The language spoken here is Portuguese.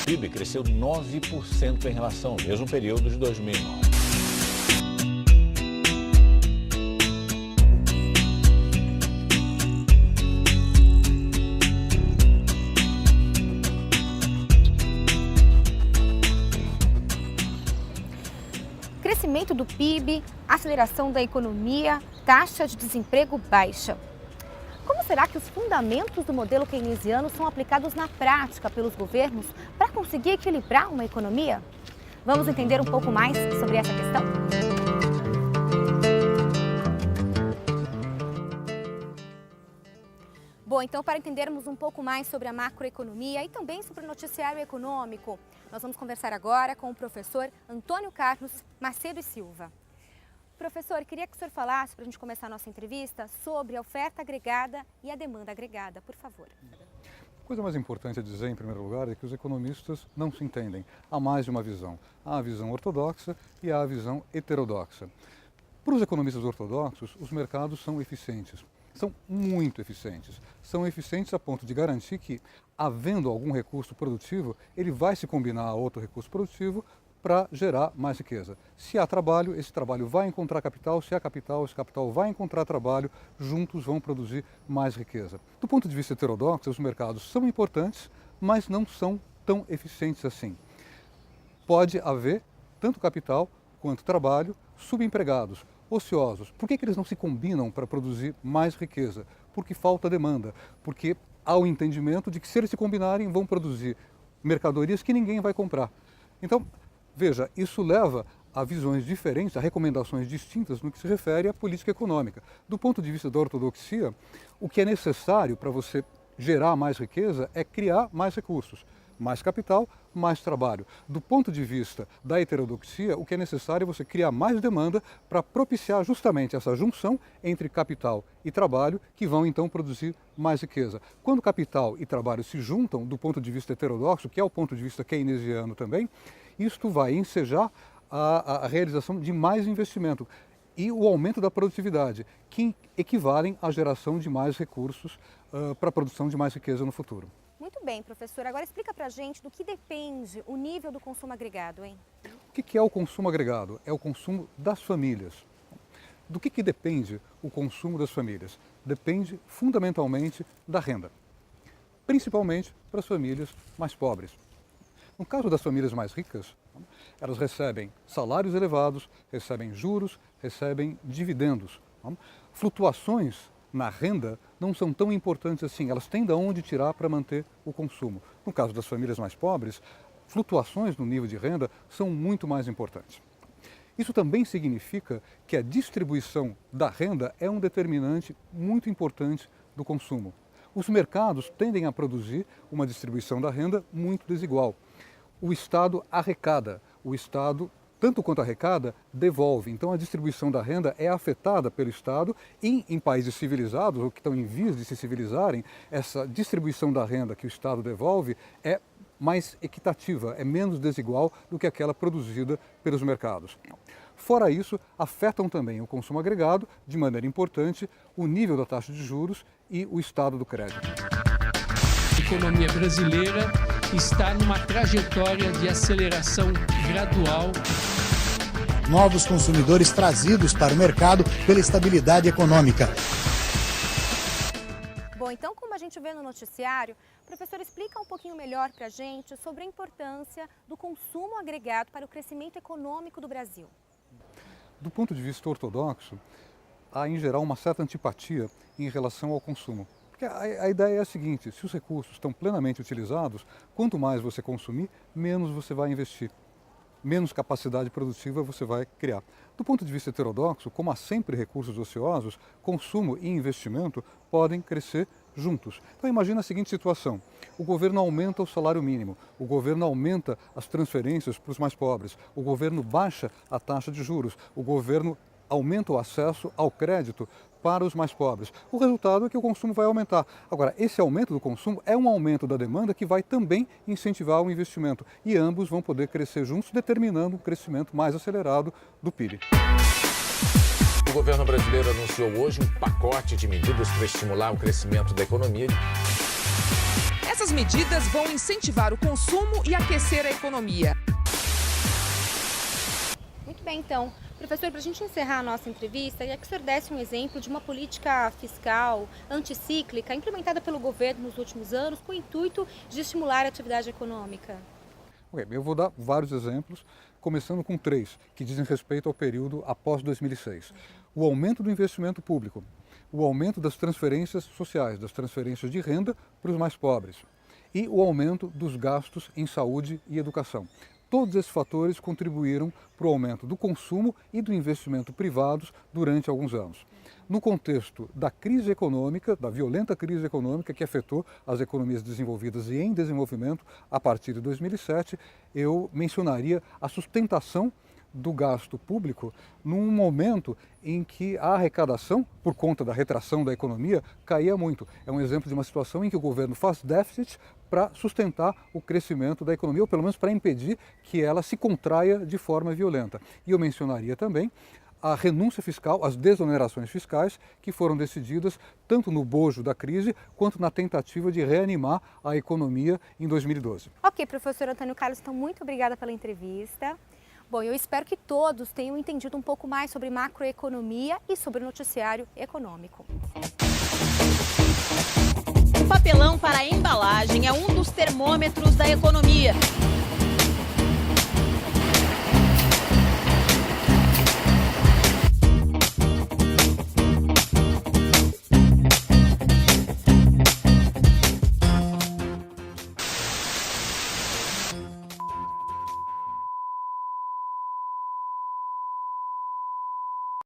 PIB cresceu 9% em relação ao mesmo período de 2009. Crescimento do PIB, aceleração da economia, taxa de desemprego baixa. Como será que os fundamentos do modelo keynesiano são aplicados na prática pelos governos para conseguir equilibrar uma economia? Vamos entender um pouco mais sobre essa questão? Bom, então, para entendermos um pouco mais sobre a macroeconomia e também sobre o noticiário econômico, nós vamos conversar agora com o professor Antônio Carlos Macedo e Silva. Professor, queria que o senhor falasse, para a gente começar a nossa entrevista, sobre a oferta agregada e a demanda agregada, por favor. A coisa mais importante a dizer, em primeiro lugar, é que os economistas não se entendem. Há mais de uma visão. Há a visão ortodoxa e há a visão heterodoxa. Para os economistas ortodoxos, os mercados são eficientes. São muito eficientes. São eficientes a ponto de garantir que, havendo algum recurso produtivo, ele vai se combinar a outro recurso produtivo para gerar mais riqueza. Se há trabalho, esse trabalho vai encontrar capital. Se há capital, esse capital vai encontrar trabalho. Juntos vão produzir mais riqueza. Do ponto de vista heterodoxo, os mercados são importantes, mas não são tão eficientes assim. Pode haver tanto capital quanto trabalho subempregados, ociosos. Por que eles não se combinam para produzir mais riqueza? Porque falta demanda, porque há o entendimento de que se eles se combinarem vão produzir mercadorias que ninguém vai comprar. Então, veja, isso leva a visões diferentes, a recomendações distintas no que se refere à política econômica. Do ponto de vista da ortodoxia, o que é necessário para você gerar mais riqueza é criar mais recursos. Mais capital, mais trabalho. Do ponto de vista da heterodoxia, o que é necessário é você criar mais demanda para propiciar justamente essa junção entre capital e trabalho, que vão então produzir mais riqueza. Quando capital e trabalho se juntam, do ponto de vista heterodoxo, que é o ponto de vista keynesiano também, isto vai ensejar a realização de mais investimento e o aumento da produtividade, que equivalem à geração de mais recursos para a produção de mais riqueza no futuro. Muito bem, professor. Agora explica pra gente do que depende o nível do consumo agregado, hein? O que é o consumo agregado? É o consumo das famílias. Do que depende o consumo das famílias? Depende fundamentalmente da renda, principalmente para as famílias mais pobres. No caso das famílias mais ricas, elas recebem salários elevados, recebem juros, recebem dividendos. Flutuações na renda não são tão importantes assim, elas têm de onde tirar para manter o consumo. No caso das famílias mais pobres, flutuações no nível de renda são muito mais importantes. Isso também significa que a distribuição da renda é um determinante muito importante do consumo. Os mercados tendem a produzir uma distribuição da renda muito desigual. O Estado arrecada, o Estado tanto quanto arrecada, devolve. Então a distribuição da renda é afetada pelo Estado e em países civilizados, ou que estão em vias de se civilizarem, essa distribuição da renda que o Estado devolve é mais equitativa, é menos desigual do que aquela produzida pelos mercados. Fora isso, afetam também o consumo agregado, de maneira importante, o nível da taxa de juros e o estado do crédito. A economia brasileira está numa trajetória de aceleração gradual. Novos consumidores trazidos para o mercado pela estabilidade econômica. Bom, então, como a gente vê no noticiário, professor, explica um pouquinho melhor para a gente sobre a importância do consumo agregado para o crescimento econômico do Brasil. Do ponto de vista ortodoxo, há em geral uma certa antipatia em relação ao consumo. Porque a ideia é a seguinte: se os recursos estão plenamente utilizados, quanto mais você consumir, menos você vai investir. Menos capacidade produtiva você vai criar. Do ponto de vista heterodoxo, como há sempre recursos ociosos, consumo e investimento podem crescer juntos. Então imagina a seguinte situação: o governo aumenta o salário mínimo, o governo aumenta as transferências para os mais pobres, o governo baixa a taxa de juros, o governo aumenta o acesso ao crédito para os mais pobres. O resultado é que o consumo vai aumentar. Agora, esse aumento do consumo é um aumento da demanda que vai também incentivar o investimento e ambos vão poder crescer juntos, determinando um crescimento mais acelerado do PIB. O governo brasileiro anunciou hoje um pacote de medidas para estimular o crescimento da economia. Essas medidas vão incentivar o consumo e aquecer a economia. Muito bem, então. Professor, para a gente encerrar a nossa entrevista, queria que o senhor desse um exemplo de uma política fiscal anticíclica implementada pelo governo nos últimos anos com o intuito de estimular a atividade econômica. Eu vou dar vários exemplos, começando com 3, que dizem respeito ao período após 2006. O aumento do investimento público, o aumento das transferências sociais, das transferências de renda para os mais pobres e o aumento dos gastos em saúde e educação. Todos esses fatores contribuíram para o aumento do consumo e do investimento privados durante alguns anos. No contexto da crise econômica, da violenta crise econômica que afetou as economias desenvolvidas e em desenvolvimento a partir de 2007, eu mencionaria a sustentação do gasto público num momento em que a arrecadação, por conta da retração da economia, caía muito. É um exemplo de uma situação em que o governo faz déficit para sustentar o crescimento da economia, ou pelo menos para impedir que ela se contraia de forma violenta. E eu mencionaria também a renúncia fiscal, as desonerações fiscais que foram decididas tanto no bojo da crise quanto na tentativa de reanimar a economia em 2012. Ok, professor Antônio Carlos, então muito obrigada pela entrevista. Bom, eu espero que todos tenham entendido um pouco mais sobre macroeconomia e sobre o noticiário econômico. O papelão para a embalagem é um dos termômetros da economia.